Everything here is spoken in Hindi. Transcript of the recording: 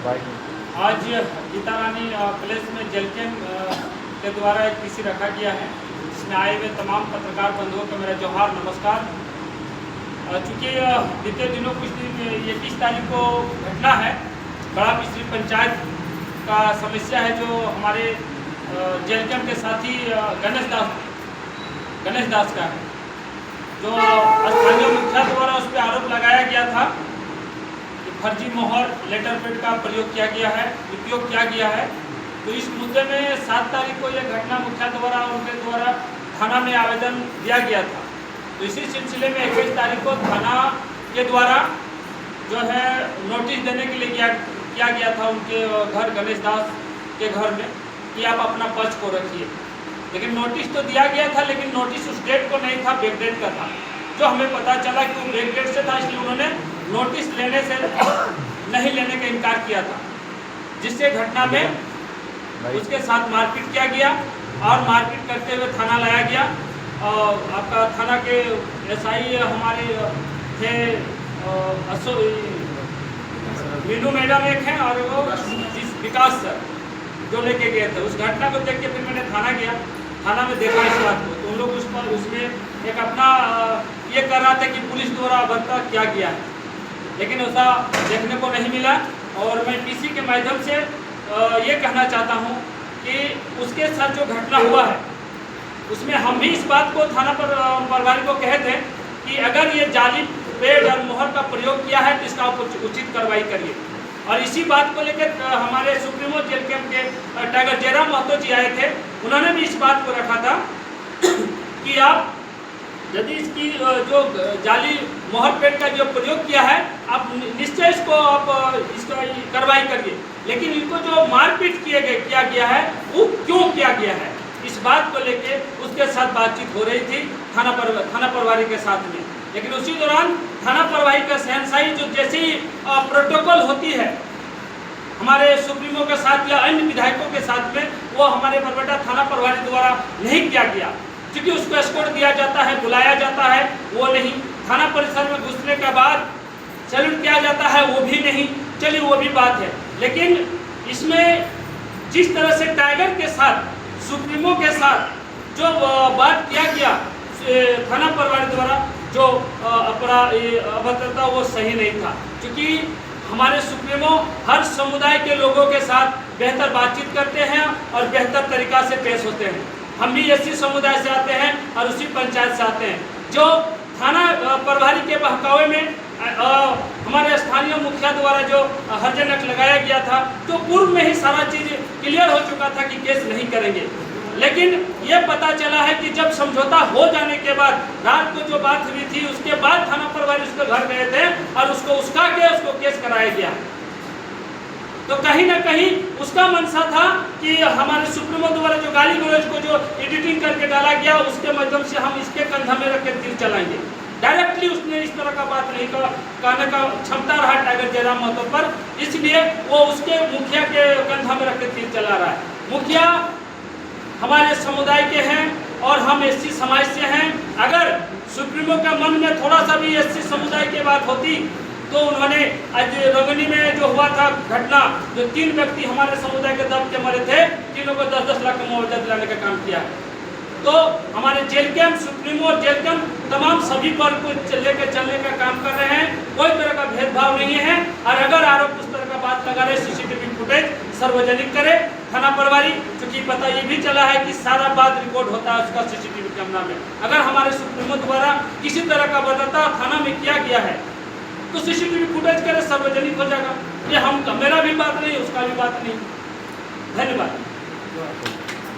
आज गीता रानी प्लेस में जेल कैंप के द्वारा एक पीसी रखा गया है, जिसमें आए हुए तमाम पत्रकार बंधुओं को मेरा जोहार नमस्कार। चूँकि बीते दिनों कुछ दिन 21 तारीख को घटना है, बड़ा पिछड़ी पंचायत का समस्या है जो हमारे जेल कैंप के साथी गणेश दास का है, जो स्थानीय मुखिया द्वारा उस पर आरोप लगाया गया था कि फर्जी मोहर लेटर पैड का प्रयोग किया गया है, उपयोग किया गया है। तो इस मुद्दे में 7 तारीख को यह घटना मुखिया द्वारा और उनके द्वारा थाना में आवेदन दिया गया था। तो इसी सिलसिले में 21 तारीख को थाना के द्वारा जो है नोटिस देने के लिए किया गया था उनके घर गणेश दास के घर में कि आप अपना पक्ष को रखिए। लेकिन नोटिस तो दिया गया था, लेकिन नोटिस उस डेट को नहीं था, बैकडेट का था। जो हमें पता चला कि वो बैकडेट से था, इसलिए उन्होंने नोटिस लेने से नहीं लेने का इनकार किया था, जिससे घटना में उसके साथ मारपीट किया गया और मारपीट करते हुए थाना लाया गया। और आपका थाना के एसआई हमारे थे मीनू मैडम एक हैं और वो विकास सर जो लेके गए थे। उस घटना को देख के फिर मैंने थाना गया, थाना में देखा इस बात को, तो उन लोग उस पर उसमें एक अपना ये कर रहा था कि पुलिस द्वारा अभद्रता किया गया है, लेकिन ऐसा देखने को नहीं मिला। और मैं पीसी के माध्यम से ये कहना चाहता हूँ कि उसके साथ जो घटना हुआ है उसमें हम भी इस बात को थाना पर प्रभारी को कहे थे कि अगर ये जाली पेड और मोहर का प्रयोग किया है तो इसका उचित कार्रवाई करिए। और इसी बात को लेकर हमारे सुप्रीमो जेल कैंप के टाइगर जयराम महतो जी आए थे, उन्होंने भी इस बात को रखा था कि आप यदि इसकी जो जाली मोहर पेड का जो प्रयोग किया है आप निश्चय इसको आप इसका कार्रवाई करिए, लेकिन इनको जो मारपीट किया गया है वो क्यों किया गया है, इस बात को लेके उसके साथ बातचीत हो रही थी थाना प्रभारी के साथ में। लेकिन उसी दौरान थाना प्रभारी का शहनशाही जो जैसी प्रोटोकॉल होती है हमारे सुप्रीमो के साथ या अन्य विधायकों के साथ में, वो हमारे बरबेटा थाना प्रभारी द्वारा नहीं किया गया, क्योंकि उसको एस्कॉर्ट दिया जाता है, बुलाया जाता है, वो नहीं। थाना परिसर में घुसने के बाद सैल्यूट किया जाता है, वो भी नहीं। चलिए वो भी बात है, लेकिन इसमें जिस तरह से टाइगर के साथ सुप्रीमो के साथ जो बात किया गया थाना प्रभारी द्वारा, जो अभद्रता वो सही नहीं था, क्योंकि हमारे सुप्रीमो हर समुदाय के लोगों के साथ बेहतर बातचीत करते हैं और बेहतर तरीका से पेश होते हैं। हम भी इसी समुदाय से आते हैं और उसी पंचायत से आते हैं। जो थाना प्रभारी के बहकावे में हमारे स्थानीय मुखिया द्वारा जो हर्जनक लगाया गया था, तो पूर्व में ही सारा चीज़ क्लियर हो चुका था कि केस नहीं करेंगे। लेकिन ये पता चला है कि जब समझौता हो जाने के बाद रात को जो बात हुई थी उसके बाद थाना प्रभारी उसके घर गए थे और उसको उसका केस कराया गया। तो कहीं ना कहीं उसका मनसा था कि हमारे सुप्रीमो द्वारा जो गाली गलौज को जो एडिटिंग करके डाला गया उसके माध्यम से हम इसके कंधा में रख के तीर चलाएंगे। डायरेक्टली उसने इस तरह का बात नहीं कहने का क्षमता रहा टाइगर जयराम महतो पर, इसलिए वो उसके मुखिया के कंधा में रख के तीर चला रहा है। मुखिया हमारे समुदाय के हैं और हम एससी समाज से हैं। अगर सुप्रीमो के मन में थोड़ा सा भी एससी समुदाय की बात होती तो उन्होंने आज रंगनी में जो हुआ था घटना, जो 3 व्यक्ति हमारे समुदाय के दब के मरे थे, तीनों को 10-10 लाख का मुआवजा दिलाने का काम किया। तो हमारे जेल कैंप सुप्रीमो और जेल कैंप तमाम सभी पर को लेकर चलने का काम कर रहे हैं, कोई तरह का भेदभाव नहीं है। और अगर आरोप उस तरह का बात लगा रहे, सीसीटीवी फुटेज सार्वजनिक करे थाना प्रभारी, क्योंकि पता ये भी चला है कि सारा बात रिकॉर्ड होता है उसका सीसीटीवी कैमरा में। अगर हमारे सुप्रीमो द्वारा किसी तरह का बदलता थाना में किया गया है तो सीसीटीवी फुटेज करे, सार्वजनिक हो जाएगा। ये मेरा भी बात नहीं, उसका भी बात नहीं। धन्यवाद।